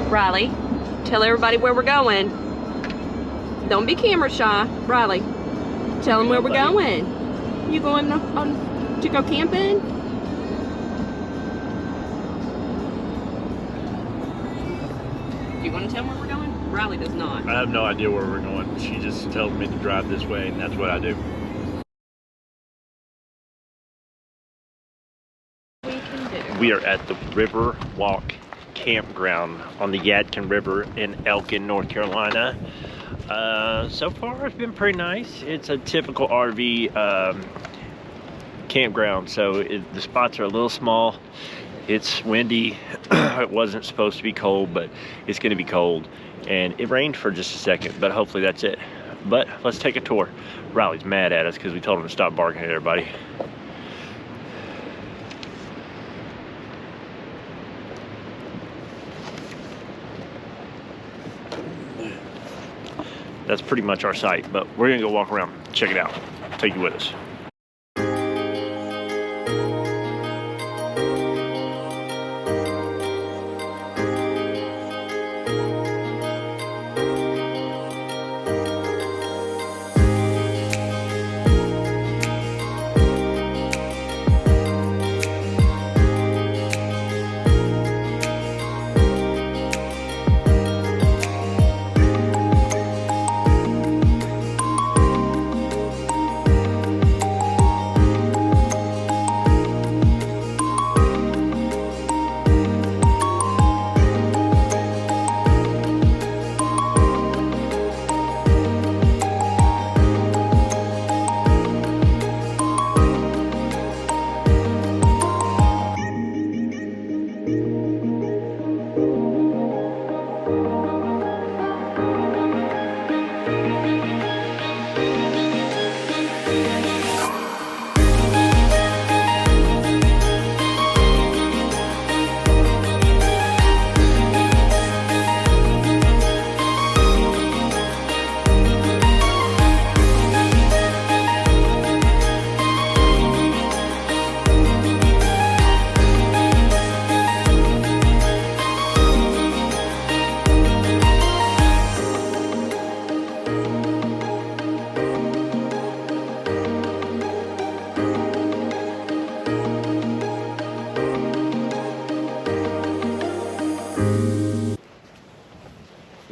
Riley, tell everybody where we're going. Don't be camera shy. Riley, tell them where we're going. You going to go camping? Do you want to tell them where we're going? Riley does not. I have no idea where we're going. She just tells me to drive this way, and that's what I do. We are at the Riverwalk Campground on the Yadkin River in Elkin, North Carolina. So far it's been pretty nice. It's a typical RV campground, so the spots are a little small. It's windy. It wasn't supposed to be cold, but it's going to be cold, and it rained for just a second, but hopefully that's it. But let's take a tour. Riley's mad at us because we told him to stop barking at everybody. That's pretty much our site, but we're gonna go walk around, check it out, take you with us.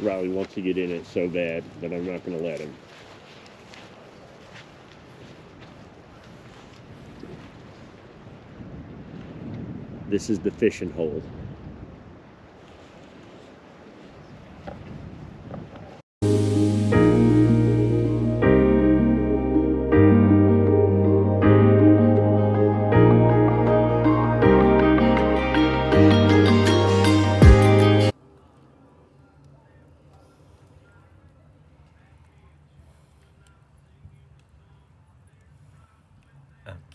Riley wants to get in it so bad, but I'm not going to let him. This is the fishing hole.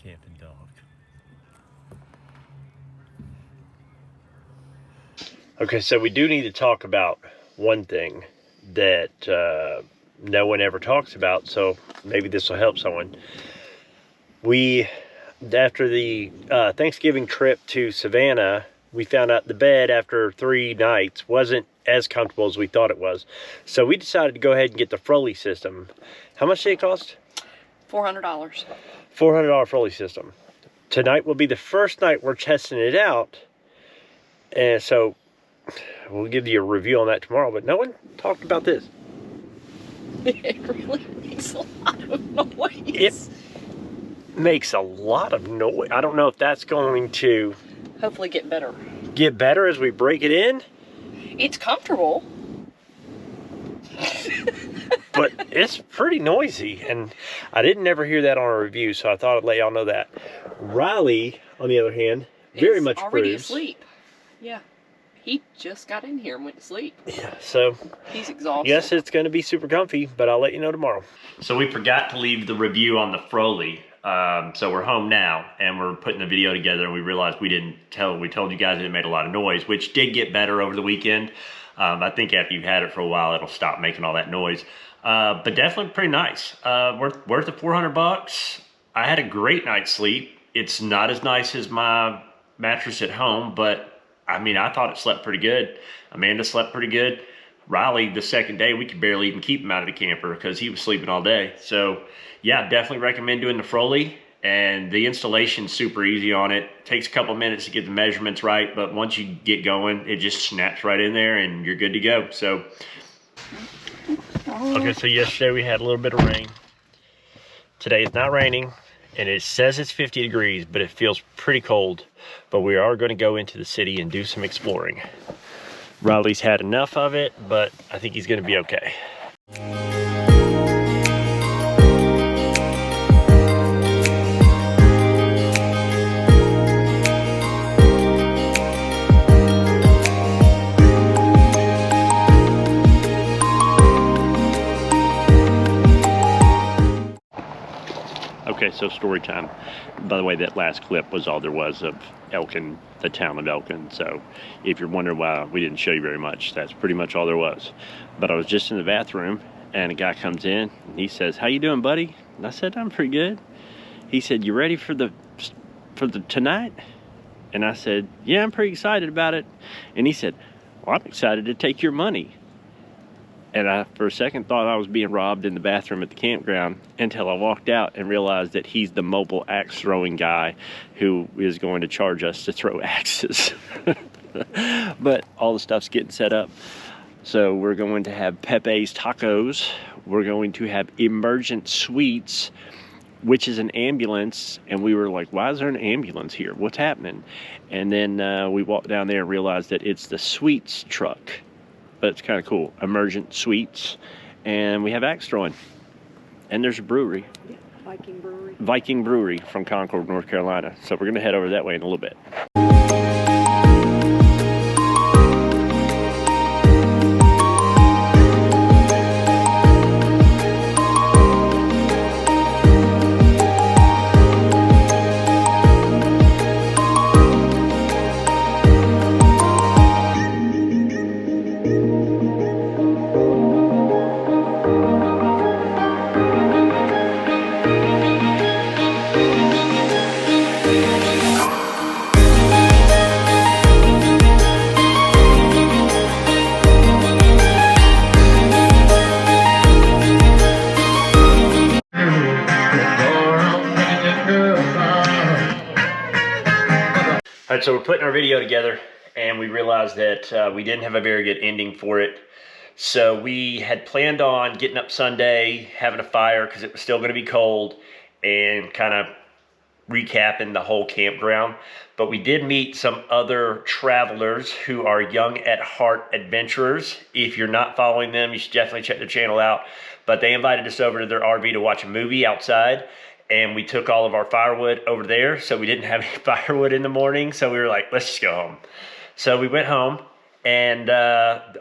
Camping dog. Okay, so we do need to talk about one thing that no one ever talks about, so maybe this will help someone. We, after the Thanksgiving trip to Savannah, we found out the bed after 3 nights wasn't as comfortable as we thought it was. So we decided to go ahead and get the Froli system. How much did it cost? $400. $400 Froli system. Tonight will be the first night we're testing it out, and so we'll give you a review on that tomorrow, but no one talked about this. It really makes a lot of noise. It makes a lot of noise. I don't know if that's going to hopefully get better. Get better as we break it in. It's comfortable. But it's pretty noisy, and I didn't ever hear that on a review, so I thought I'd let y'all know that. Riley, on the other hand, very much already proves. asleep. Yeah. He just got in here and went to sleep. Yeah, so he's exhausted. Yes, it's going to be super comfy, but I'll let you know tomorrow. So we forgot to leave the review on the Froli. So we're home now, and we're putting the video together, and we realized we told you guys it made a lot of noise, which did get better over the weekend. I think after you've had it for a while, it'll stop making all that noise. But definitely pretty nice. Worth the $400. I had a great night's sleep. It's not as nice as my mattress at home, but I mean, I thought it slept pretty good. Amanda slept pretty good. Riley, the second day, we could barely even keep him out of the camper because he was sleeping all day. So yeah, definitely recommend doing the Froli. And the installation's super easy on it. Takes a couple minutes to get the measurements right, but once you get going, it just snaps right in there and you're good to go. So, okay, so yesterday we had a little bit of rain. Today it's not raining, and it says it's 50 degrees, but it feels pretty cold. But we are going to go into the city and do some exploring. Riley's had enough of it, but I think he's going to be okay. Okay, so story time. By the way, that last clip was all there was of Elkin, the town of Elkin. So if you're wondering why we didn't show you very much, that's pretty much all there was. But I was just in the bathroom and a guy comes in and he says, "How you doing, buddy?" And I said, "I'm pretty good." He said, "You ready for the tonight?" And I said, "Yeah, I'm pretty excited about it." And he said, "Well, I'm excited to take your money." And I, for a second, thought I was being robbed in the bathroom at the campground until I walked out and realized that he's the mobile axe throwing guy who is going to charge us to throw axes. But all the stuff's getting set up. So we're going to have Pepe's Tacos. We're going to have Emergent Suites, which is an ambulance. And we were like, why is there an ambulance here? What's happening? And then we walked down there and realized that it's the Sweets truck. But it's kind of cool. Emergent Suites. And we have axe throwing. And there's a brewery. Yeah, Viking Brewery. Viking Brewery from Concord, North Carolina. So we're going to head over that way in a little bit. All right, so we're putting our video together and we realized that we didn't have a very good ending for it. So we had planned on getting up Sunday, having a fire because it was still going to be cold, and kind of recapping the whole campground. But we did meet some other travelers who are young at heart adventurers. If you're not following them, you should definitely check their channel out. But they invited us over to their RV to watch a movie outside. And we took all of our firewood over there, so we didn't have any firewood in the morning. So we were like, let's just go home. So we went home, and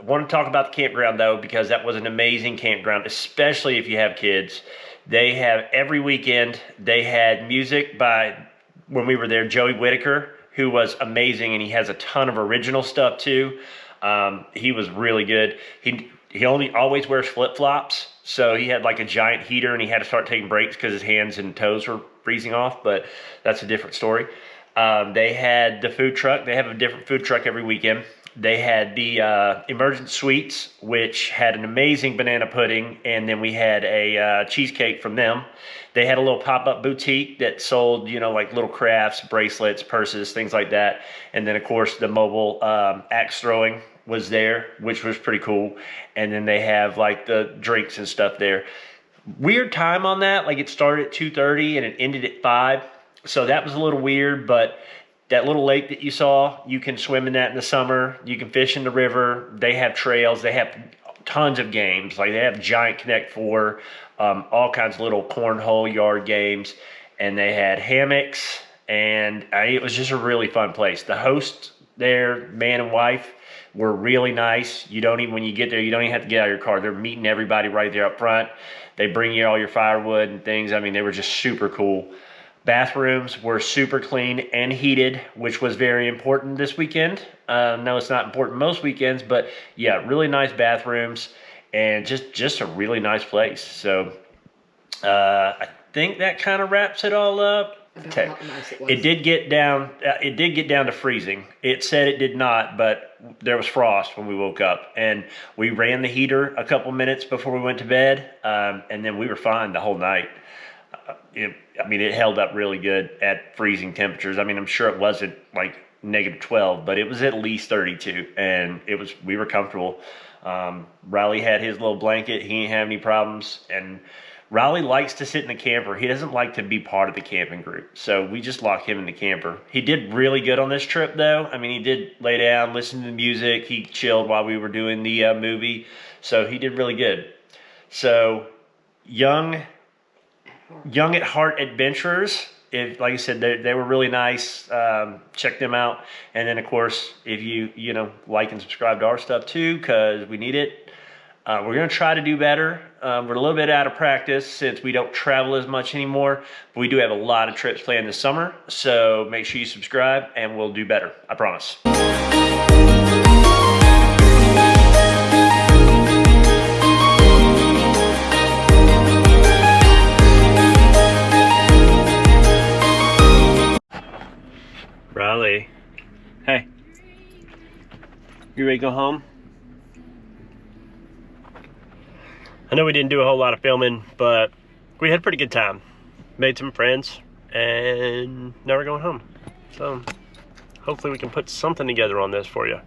want to talk about the campground, though, because that was an amazing campground, especially if you have kids. They have, every weekend, they had music by, when we were there, Joey Whitaker, who was amazing, and he has a ton of original stuff, too. He was really good. He only always wears flip-flops. So he had like a giant heater and he had to start taking breaks because his hands and toes were freezing off, but that's a different story. They had the food truck. They have a different food truck every weekend. They had the Emergent Suites, which had an amazing banana pudding, and then we had a cheesecake from them. They had a little pop-up boutique that sold, you know, like little crafts, bracelets, purses, things like that. And then, of course, the mobile axe throwing was there, which was pretty cool. And then they have like the drinks and stuff there. Weird time on that, like it started at 2:30 and it ended at 5. So that was a little weird, but that little lake that you saw, you can swim in that in the summer. You can fish in the river. They have trails. They have tons of games. Like they have Giant Connect 4, all kinds of little cornhole yard games. And they had hammocks, and it was just a really fun place. The hosts there, man and wife, were really nice. You don't even, when you get there, you don't even have to get out of your car. They're meeting everybody right there up front. They bring you all your firewood and things. I mean, they were just super cool. Bathrooms were super clean and heated, which was very important this weekend. No, it's not important most weekends, but yeah, really nice bathrooms and just a really nice place. So I think that kind of wraps it all up. Okay. How nice it was. It did get down. It did get down to freezing. It said it did not, but there was frost when we woke up, and we ran the heater a couple minutes before we went to bed, and then we were fine the whole night. It held up really good at freezing temperatures. I mean, I'm sure it wasn't like -12, but it was at least 32, and we were comfortable. Riley had his little blanket. He didn't have any problems, and Riley likes to sit in the camper. He doesn't like to be part of the camping group, so we just lock him in the camper. He did really good on this trip, though. I mean, he did lay down, listen to the music. He chilled while we were doing the movie, so he did really good. So, young at heart adventurers. Like I said, they were really nice. Check them out, and then of course, if you like and subscribe to our stuff too, because we need it. We're going to try to do better. We're a little bit out of practice since we don't travel as much anymore. But we do have a lot of trips planned this summer. So make sure you subscribe and we'll do better. I promise. Riley. Hey. You ready to go home? I know we didn't do a whole lot of filming, but we had a pretty good time. Made some friends, and now we're going home. So hopefully we can put something together on this for you.